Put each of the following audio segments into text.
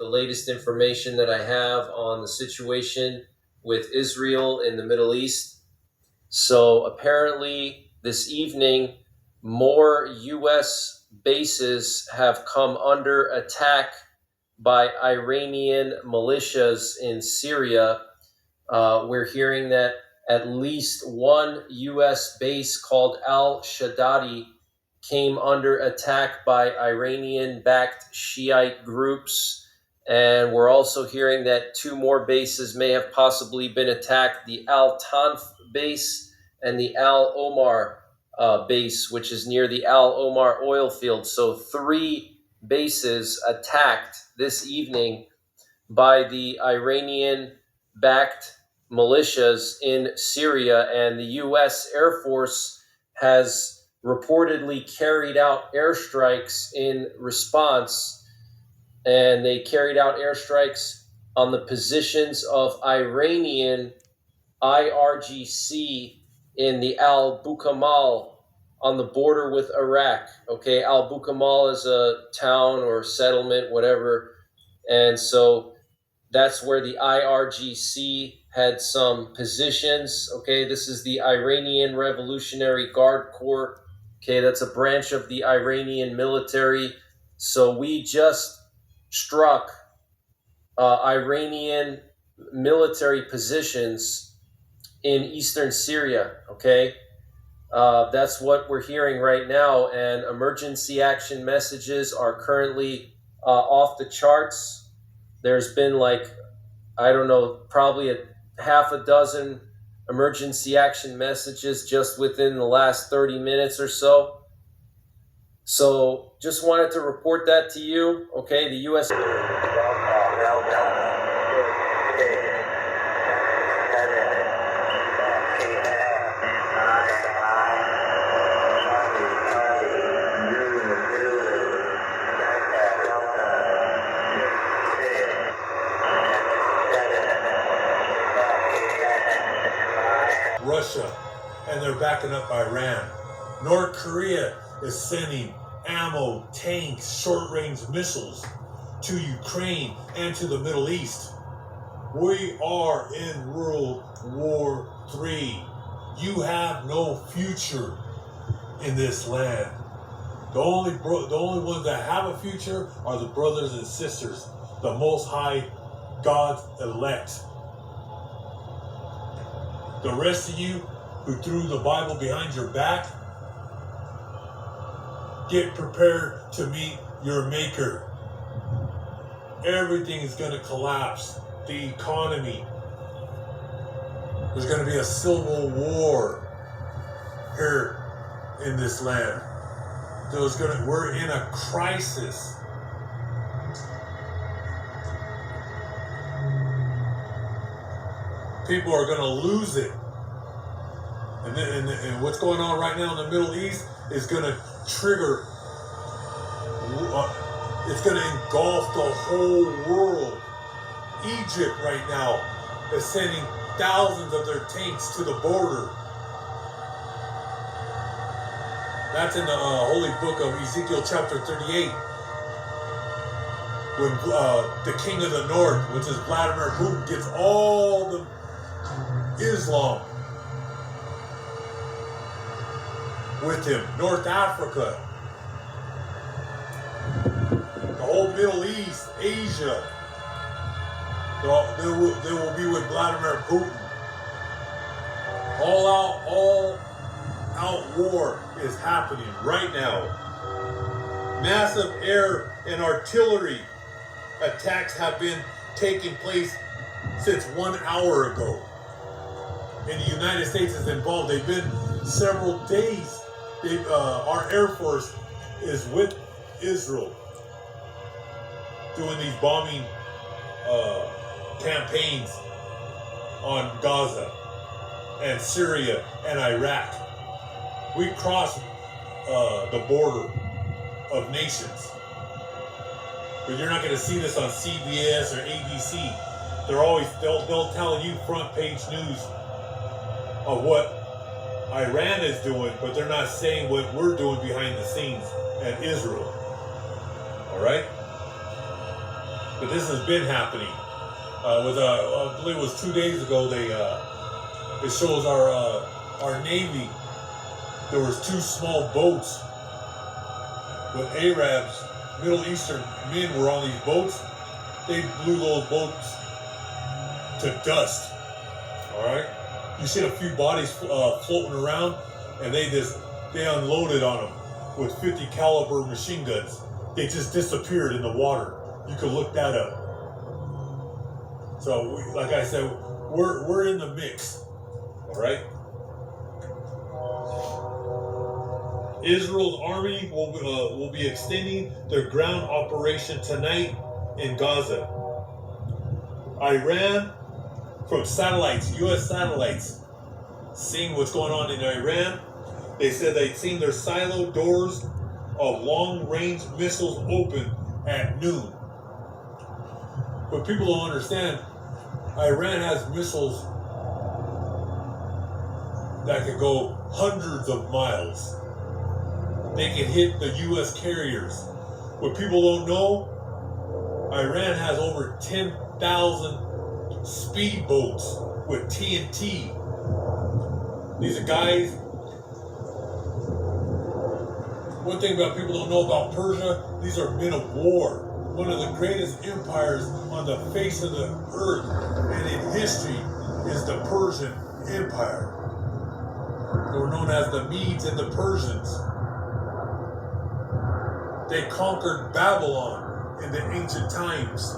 latest information that I have on the situation with Israel in the Middle East. So apparently this evening, more U.S. bases have come under attack by Iranian militias in Syria. We're hearing that at least one U.S. base called Al-Shadadi came under attack by Iranian-backed Shiite groups. And we're also hearing that two more bases may have possibly been attacked, the Al-Tanf base and the Al-Omar base, which is near the Al-Omar oil field. So 3 bases attacked this evening by the Iranian-backed militias in Syria, and the U.S. Air Force has reportedly carried out airstrikes in response, and they carried out airstrikes on the positions of Iranian IRGC in the Al-Bukamal on the border with Iraq. Okay, Al-Bukamal is a town or settlement, whatever, and so that's where the IRGC had some positions. Okay, this is the Iranian Revolutionary Guard Corps. Okay, that's a branch of the Iranian military. So we just struck Iranian military positions in eastern Syria. Okay, that's what we're hearing right now. And emergency action messages are currently off the charts. There's been probably a half a dozen emergency action messages just within the last 30 minutes or so. So just wanted to report that to you. Okay, the U.S. Russia, and they're backing up Iran. North Korea is sending ammo, tanks, short-range missiles to Ukraine and to the Middle East. We are in World War III. You have no future in this land. The only ones that have a future are the brothers and sisters, the Most High God's elect. The rest of you who threw the Bible behind your back, get prepared to meet your Maker. Everything is going to collapse. The economy. There's going to be a civil war here in this land. We're in a crisis. People are going to lose it. And what's going on right now in the Middle East is going to trigger, it's going to engulf the whole world. Egypt right now is sending thousands of their tanks to the border. That's in the holy book of Ezekiel chapter 38. When the king of the north, which is Vladimir Putin, gets all the Islam with him. North Africa, the whole Middle East, Asia, they will be with Vladimir Putin. All out war is happening right now. Massive air and artillery attacks have been taking place since 1 hour ago. And the United States is involved. They've been several days. Our Air Force is with Israel doing these bombing campaigns on Gaza and Syria and Iraq. We crossed the border of nations. But you're not going to see this on CBS or ABC. They'll tell you front page news of what Iran is doing, but they're not saying what we're doing behind the scenes at Israel. All right? But this has been happening. I believe it was 2 days ago. It shows our Navy. There was 2 small boats with Arabs, Middle Eastern men were on these boats. They blew those boats to dust. All right. You see a few bodies floating around, and they unloaded on them with 50 caliber machine guns. They just disappeared in the water. You can look that up. So, like I said, we're in the mix. All right. Israel's army will be extending their ground operation tonight in Gaza. Iran, from satellites, U.S. satellites, seeing what's going on in Iran, they said they'd seen their silo doors of long-range missiles open at noon. But people don't understand, Iran has missiles that could go hundreds of miles. They can hit the U.S. carriers. What people don't know, Iran has over 10,000 speedboats with TNT. These are guys. One thing about people don't know about Persia, these are men of war. One of the greatest empires on the face of the earth and in history is the Persian Empire. They were known as the Medes and the Persians. They conquered Babylon in the ancient times.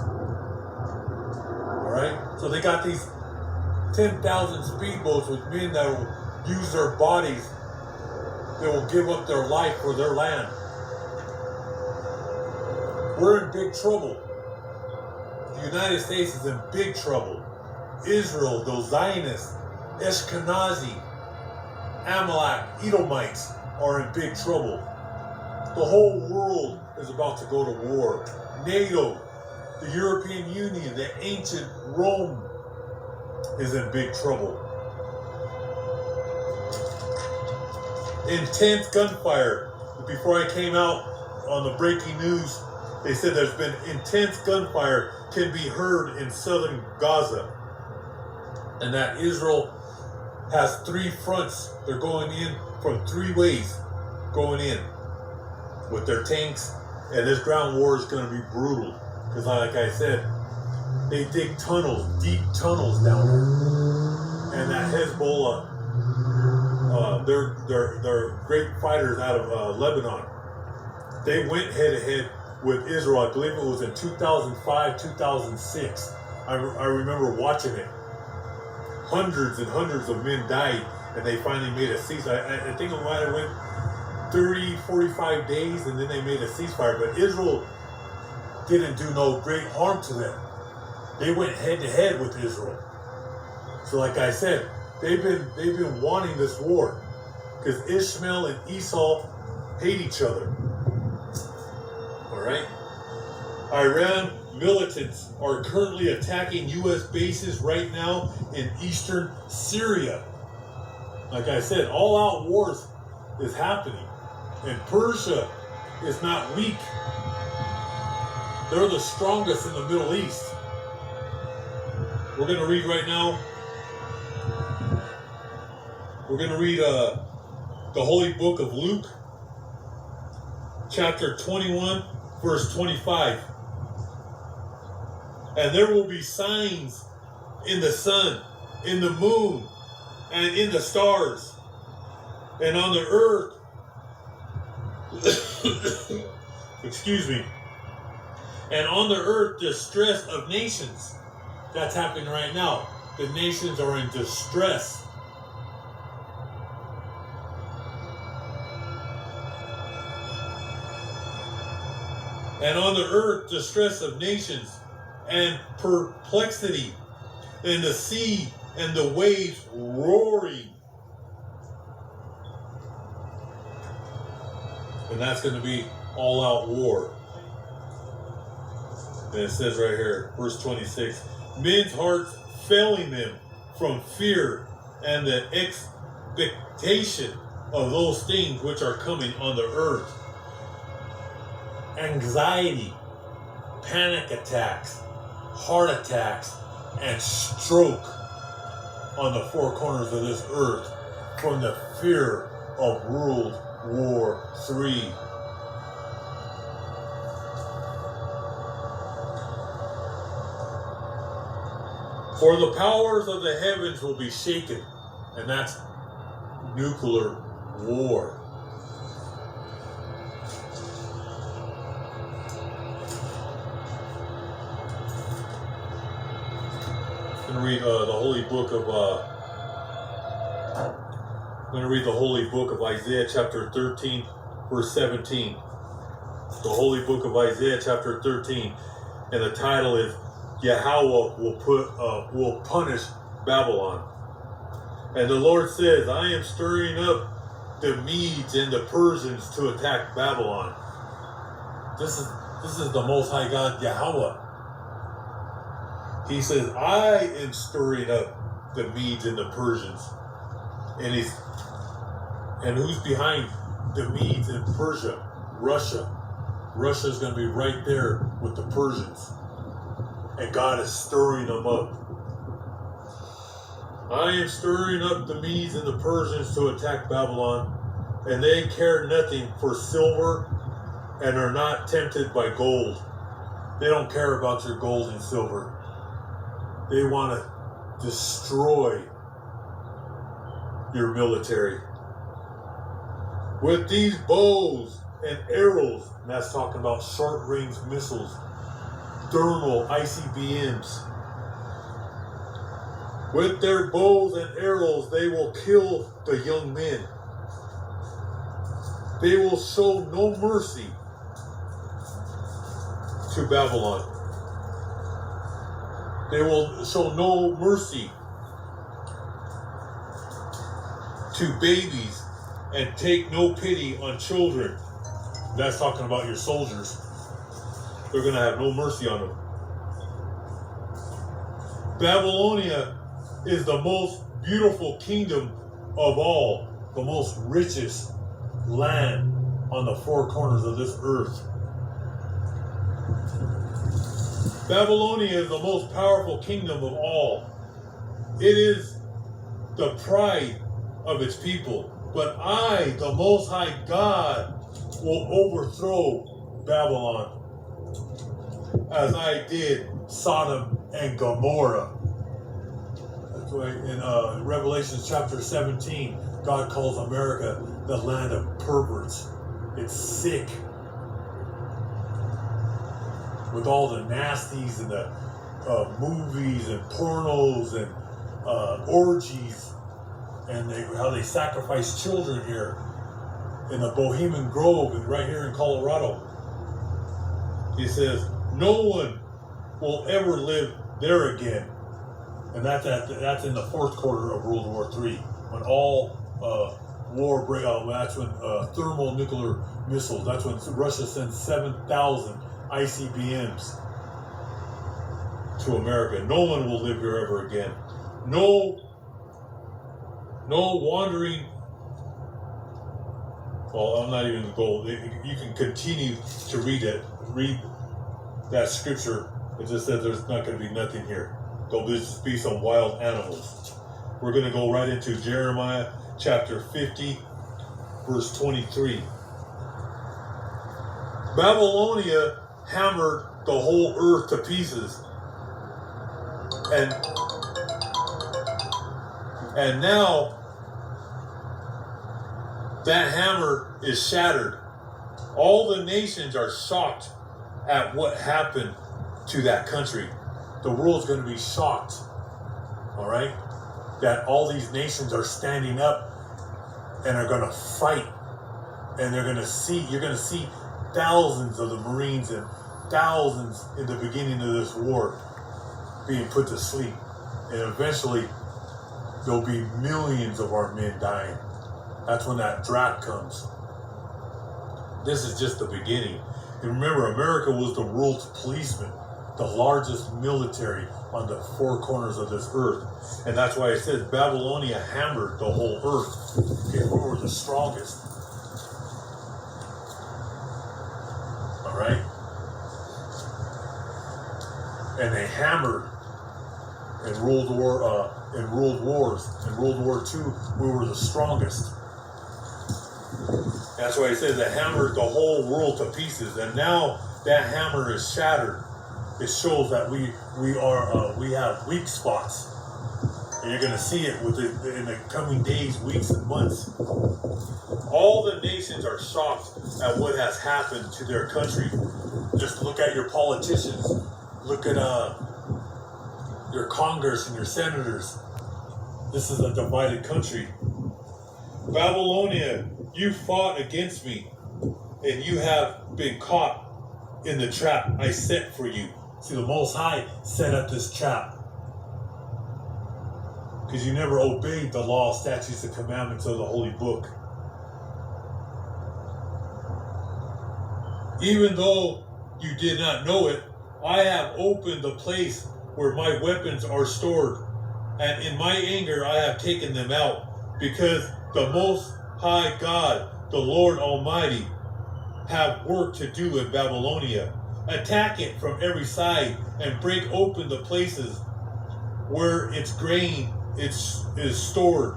All right? So they got these 10,000 speedboats with men that will use their bodies. They will give up their life for their land. We're in big trouble. The United States is in big trouble. Israel, those Zionists, Ashkenazi, Amalek, Edomites are in big trouble. The whole world is about to go to war. NATO, the European Union, the ancient Rome is in big trouble. Intense gunfire. Before I came out on the breaking news, they said there's been intense gunfire can be heard in southern Gaza. And that Israel has 3 fronts. They're going in from 3 ways going in with their tanks. And this ground war is going to be brutal. Because like I said, they dig tunnels, deep tunnels down there. And that Hezbollah, they're great fighters out of Lebanon. They went head to head with Israel. I believe it was in 2005, 2006. I remember watching it. Hundreds and hundreds of men died, and they finally made a ceasefire. I think it might have went 30, 45 days, and then they made a ceasefire. But Israel didn't do no great harm to them. They went head to head with Israel. So like I said, they've been wanting this war because Ishmael and Esau hate each other. All right. Iran militants are currently attacking U.S. bases right now in eastern Syria. Like I said, all-out wars is happening. And Persia is not weak. They're the strongest in the Middle East. We're going to read right now. We're going to read the Holy Book of Luke, chapter 21, verse 25. And there will be signs in the sun, in the moon, and in the stars, and on the earth. Excuse me. And on the earth, distress of nations. That's happening right now. The nations are in distress. And on the earth, distress of nations and perplexity, and the sea and the waves roaring. And that's going to be all-out war. And it says right here, verse 26, men's hearts failing them from fear and the expectation of those things which are coming on the earth. Anxiety. panic attacks, heart attacks, and stroke on the four corners of this earth from the fear of World War III. For the powers of the heavens will be shaken, and that's nuclear war. I'm going to read the holy book of Isaiah chapter 13, verse 17. The holy book of Isaiah chapter 13, and the title is Yahweh will punish Babylon. And the Lord says, I am stirring up the Medes and the Persians to attack Babylon. This is the Most High God Yahweh. He says, I am stirring up the Medes and the Persians. And who's behind the Medes and Persia? Russia. Russia's going to be right there with the Persians. And God is stirring them up. I am stirring up the Medes and the Persians to attack Babylon, and they care nothing for silver and are not tempted by gold. They don't care about your gold and silver. They want to destroy your military. With these bows and arrows, and that's talking about short-range missiles, thermal ICBMs. With their bows and arrows, they will kill the young men. They will show no mercy to Babylon. They will show no mercy to babies and take no pity on children. That's talking about your soldiers. They're going to have no mercy on them. Babylonia is the most beautiful kingdom of all, the most richest land on the four corners of this earth. Babylonia is the most powerful kingdom of all. It is the pride of its people. But I, the Most High God, will overthrow Babylon as I did Sodom and Gomorrah. That's why in Revelation chapter 17, God calls America the land of perverts. It's sick. With all the nasties and the movies and pornos and orgies, and how they sacrifice children here in the Bohemian Grove and right here in Colorado. He says, no one will ever live there again. And that's in the fourth quarter of World War III, when all war break out. That's when thermonuclear missiles, that's when Russia sends 7,000 ICBMs to America. No one will live here ever again. No wandering. Well, I'm not even going to go. You can continue to read it. Read that scripture. It just says there's not going to be nothing here. There'll just be some wild animals. We're going to go right into Jeremiah chapter 50, verse 23. Babylonia hammered the whole earth to pieces. And now that hammer is shattered. All the nations are shocked at what happened to that country. The world's going to be shocked, all right, that all these nations are standing up and are going to fight. And you're going to see thousands of the Marines and thousands in the beginning of this war being put to sleep. And eventually, there'll be millions of our men dying. That's when that drought comes. This is just the beginning. And remember, America was the world's policeman, the largest military on the four corners of this earth. And that's why it says Babylonia hammered the whole earth. Okay, we were the strongest. All right? and they hammered and ruled wars. In World War II, we were the strongest. That's why he says that hammered the whole world to pieces, and now that hammer is shattered. It shows that we have weak spots, and you're going to see it in the coming days, weeks, and months. All the nations are shocked at what has happened to their country. Just look at your politicians. Look at your Congress and your senators. This is a divided country. Babylonia, you fought against me, and you have been caught in the trap I set for you. See, the Most High set up this trap because you never obeyed the law, statutes, and commandments of the Holy Book. Even though you did not know it, I have opened the place where my weapons are stored, and in my anger I have taken them out, because the Most High God, the Lord Almighty, have work to do in Babylonia. Attack it from every side and break open the places where its grain is stored.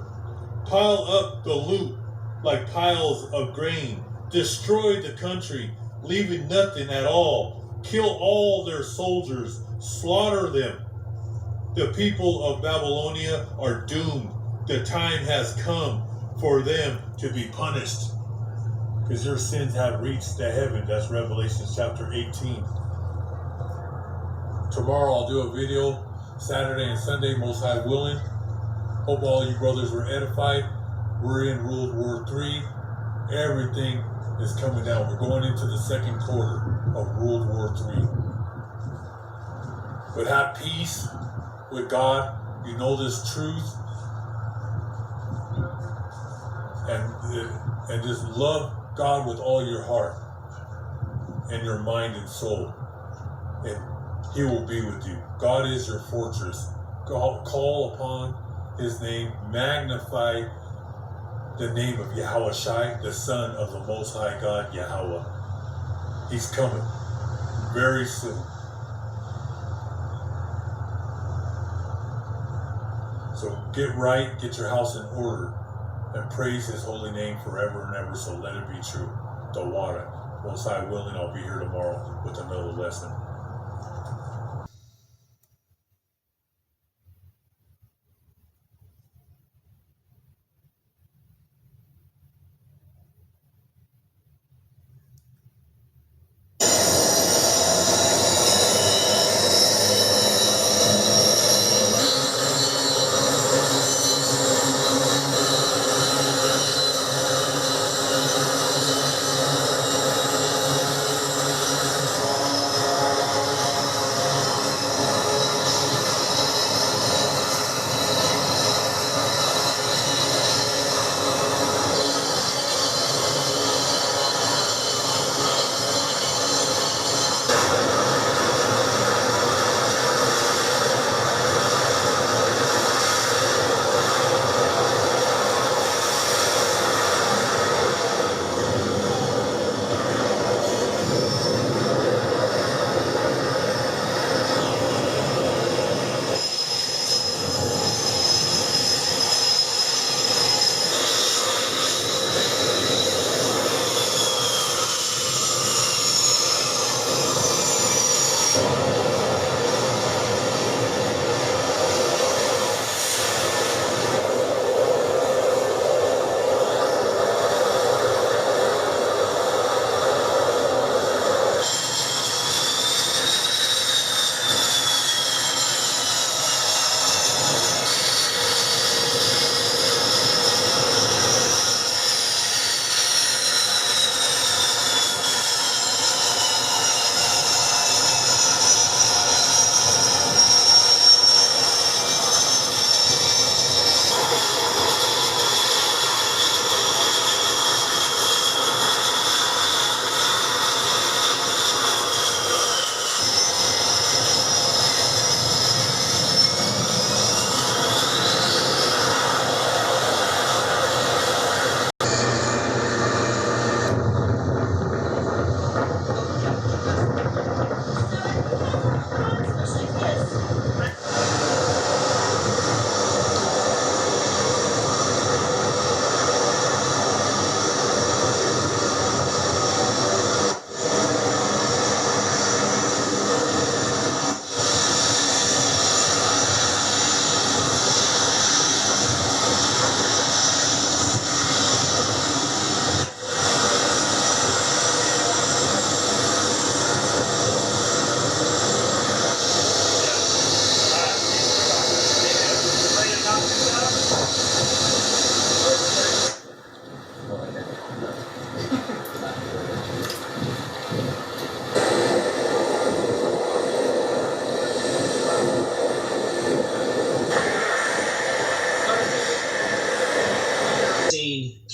Pile up the loot like piles of grain. Destroy the country, leaving nothing at all. Kill all their soldiers. Slaughter them. The people of Babylonia are doomed. The time has come for them to be punished, because their sins have reached the heaven. That's Revelation chapter 18. Tomorrow I'll do a video, Saturday and Sunday, Most High willing. Hope all you brothers were edified. We're in World War III. Everything is coming down. We're going into the second quarter of World War III. But have peace with God. You know this truth. And just love God with all your heart and your mind and soul, and He will be with you. God is your fortress. Call upon His name. Magnify the name of Yahweh Shai, the Son of the Most High God, Yahweh. He's coming very soon. So get right, get your house in order, and praise His holy name forever and ever, so let it be true. The water. Most High willing, I'll be here tomorrow with another lesson.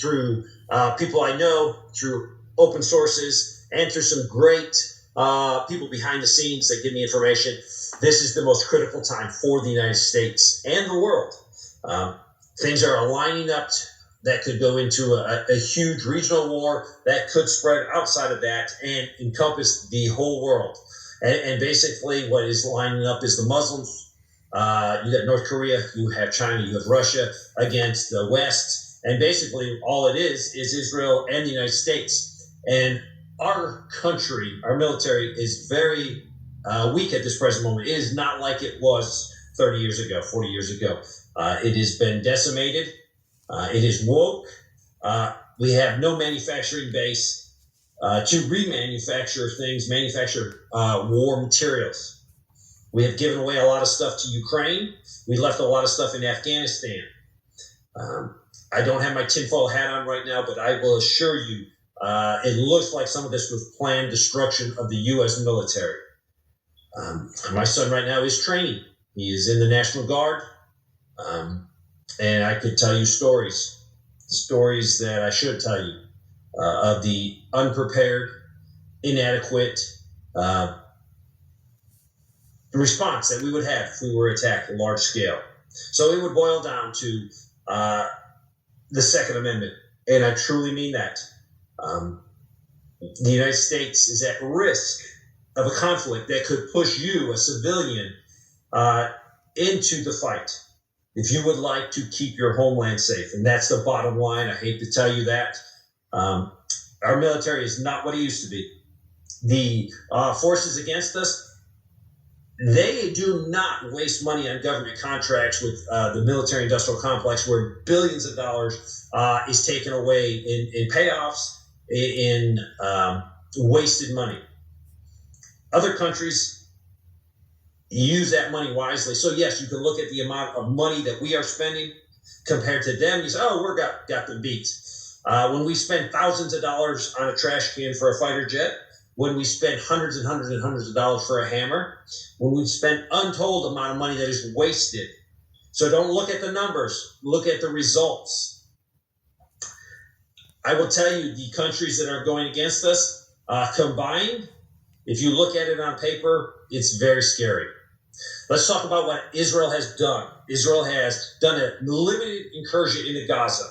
Through people I know, through open sources, and through some great people behind the scenes that give me information. This is the most critical time for the United States and the world. Things are aligning up that could go into a huge regional war that could spread outside of that and encompass the whole world. And basically what is lining up is the Muslims. You got North Korea, you have China, you have Russia against the West. And basically all it is Israel and the United States. And our country, our military is very weak at this present moment. It is not like it was 30 years ago, 40 years ago. It has been decimated. It is woke. We have no manufacturing base to remanufacture things, manufacture war materials. We have given away a lot of stuff to Ukraine. We left a lot of stuff in Afghanistan. I don't have my tinfoil hat on right now, but I will assure you, it looks like some of this was planned destruction of the U.S. military. My son right now is training. He is in the National Guard. And I could tell you stories that I should tell you of the unprepared, inadequate response that we would have if we were attacked on a large scale. So it would boil down to the Second Amendment, and I truly mean that. The United States is at risk of a conflict that could push you, a civilian, into the fight. If you would like to keep your homeland safe, and that's the bottom line, I hate to tell you that. Our military is not what it used to be. The forces against us, they do not waste money on government contracts with the military-industrial complex where billions of dollars is taken away in payoffs, in wasted money. Other countries use that money wisely. So yes, you can look at the amount of money that we are spending compared to them. You say, oh, we're got them beat. When we spend thousands of dollars on a trash can for a fighter jet, when we spend hundreds and hundreds and hundreds of dollars for a hammer, when we spend untold amount of money that is wasted. So don't look at the numbers, look at the results. I will tell you, the countries that are going against us combined, if you look at it on paper, it's very scary. Let's talk about what Israel has done. Israel has done a limited incursion into Gaza.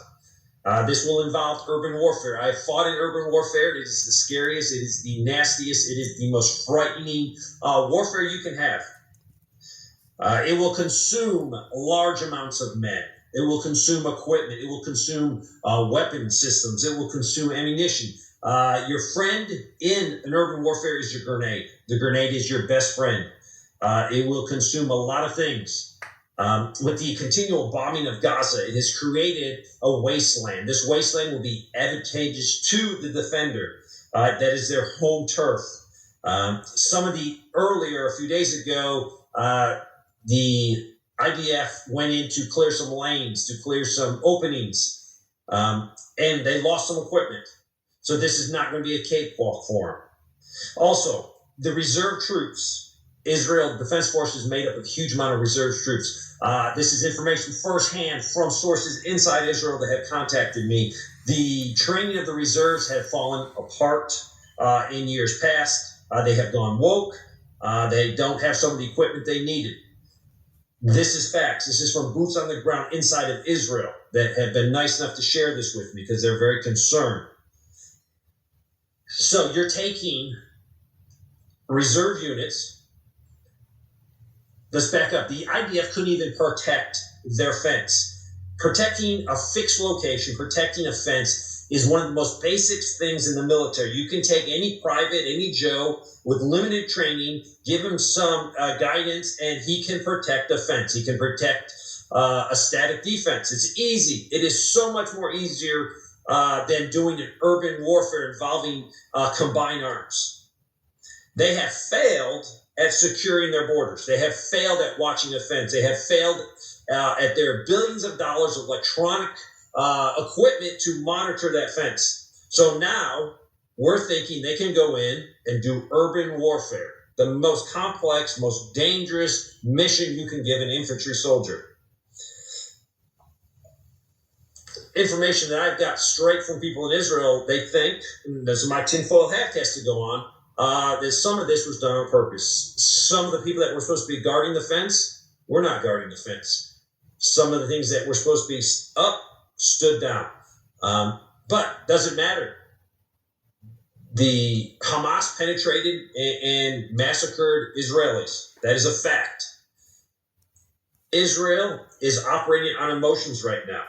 This will involve urban warfare. I have fought in urban warfare. It is the scariest. It is the nastiest. It is the most frightening warfare you can have. It will consume large amounts of men. It will consume equipment. It will consume weapon systems. It will consume ammunition. Your friend in an urban warfare is your grenade. The grenade is your best friend. It will consume a lot of things. With the continual bombing of Gaza, it has created a wasteland. This wasteland will be advantageous to the defender. That is their home turf. Some of the earlier, a few days ago, the IDF went in to clear some lanes, to clear some openings, and they lost some equipment. So this is not going to be a cakewalk for them. Also, the reserve troops. Israel Defense Forces is made up of a huge amount of reserve troops. This is information firsthand from sources inside Israel that have contacted me. The training of the reserves have fallen apart in years past. They have gone woke. They don't have some of the equipment they needed. This is facts. This is from boots on the ground inside of Israel that have been nice enough to share this with me because they're very concerned. So you're taking reserve units let's back up. The IDF couldn't even protect their fence. Protecting a fixed location, protecting a fence is one of the most basic things in the military. You can take any private, any Joe with limited training, give him some guidance, and he can protect a fence. He can protect a static defense. It's easy. It is so much more easier than doing an urban warfare involving combined arms. They have failed at securing their borders. They have failed at watching a fence. They have failed at their billions of dollars of electronic equipment to monitor that fence. So now we're thinking they can go in and do urban warfare, the most complex, most dangerous mission you can give an infantry soldier. Information that I've got straight from people in Israel, they think, and this is my tinfoil hat has to go on, that some of this was done on purpose. Some of the people that were supposed to be guarding the fence were not guarding the fence. Some of the things that were supposed to be up stood down. But doesn't matter. The Hamas penetrated and massacred Israelis. That is a fact. Israel is operating on emotions right now.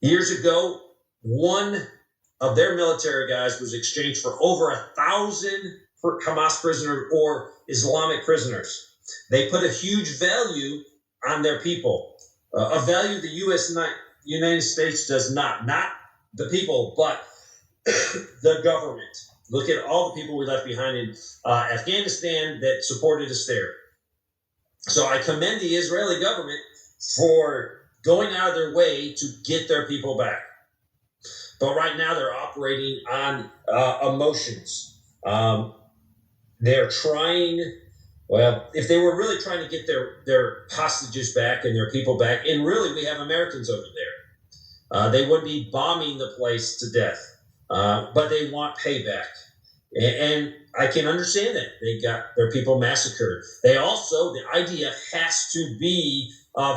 Years ago, one of their military guys was exchanged for over 1,000 Hamas prisoners or Islamic prisoners. They put a huge value on their people, a value the United States does not the people, but the government. Look at all the people we left behind in Afghanistan that supported us there. So I commend the Israeli government for going out of their way to get their people back. But right now they're operating on emotions. They're trying, well, if they were really trying to get their hostages back and their people back, and really we have Americans over there, they would be bombing the place to death. But they want payback. And I can understand that. They got their people massacred. They also, the IDF has to be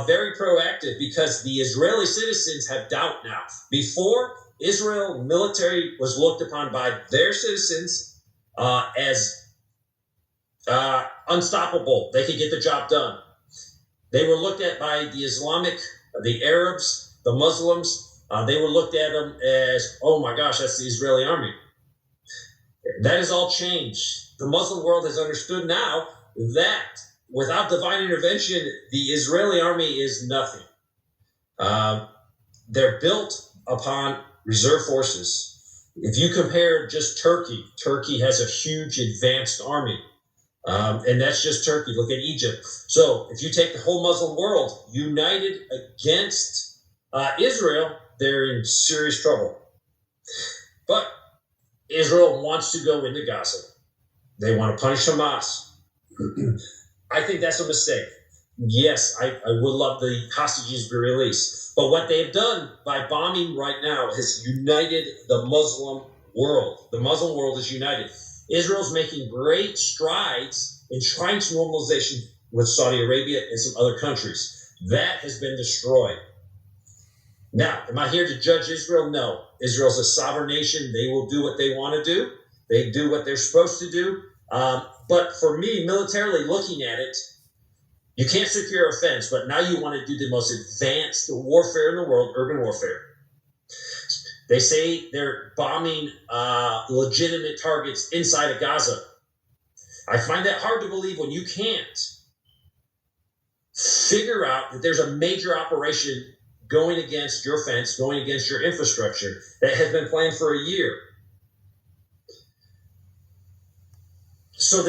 very proactive because the Israeli citizens have doubt now. Before, Israel military was looked upon by their citizens as unstoppable. They could get the job done. They were looked at by the Arabs, the Muslims. They were looked at them as, oh my gosh, that's the Israeli army. That has all changed. The Muslim world has understood now that without divine intervention, the Israeli army is nothing. They're built upon reserve forces. If you compare just Turkey has a huge advanced army. And that's just Turkey. Look at Egypt. So if you take the whole Muslim world united against Israel, they're in serious trouble. But Israel wants to go into Gaza. They want to punish Hamas. I think that's a mistake. Yes, I would love the hostages to be released. But what they've done by bombing right now has united the Muslim world. The Muslim world is united. Israel's making great strides in trying to normalization with Saudi Arabia and some other countries. That has been destroyed. Now, am I here to judge Israel? No. Israel's a sovereign nation. They will do what they want to do. They do what they're supposed to do. But for me, militarily looking at it, you can't secure a fence, but now you want to do the most advanced warfare in the world, urban warfare. They say they're bombing legitimate targets inside of Gaza. I find that hard to believe when you can't figure out that there's a major operation going against your fence, going against your infrastructure that has been planned for a year. So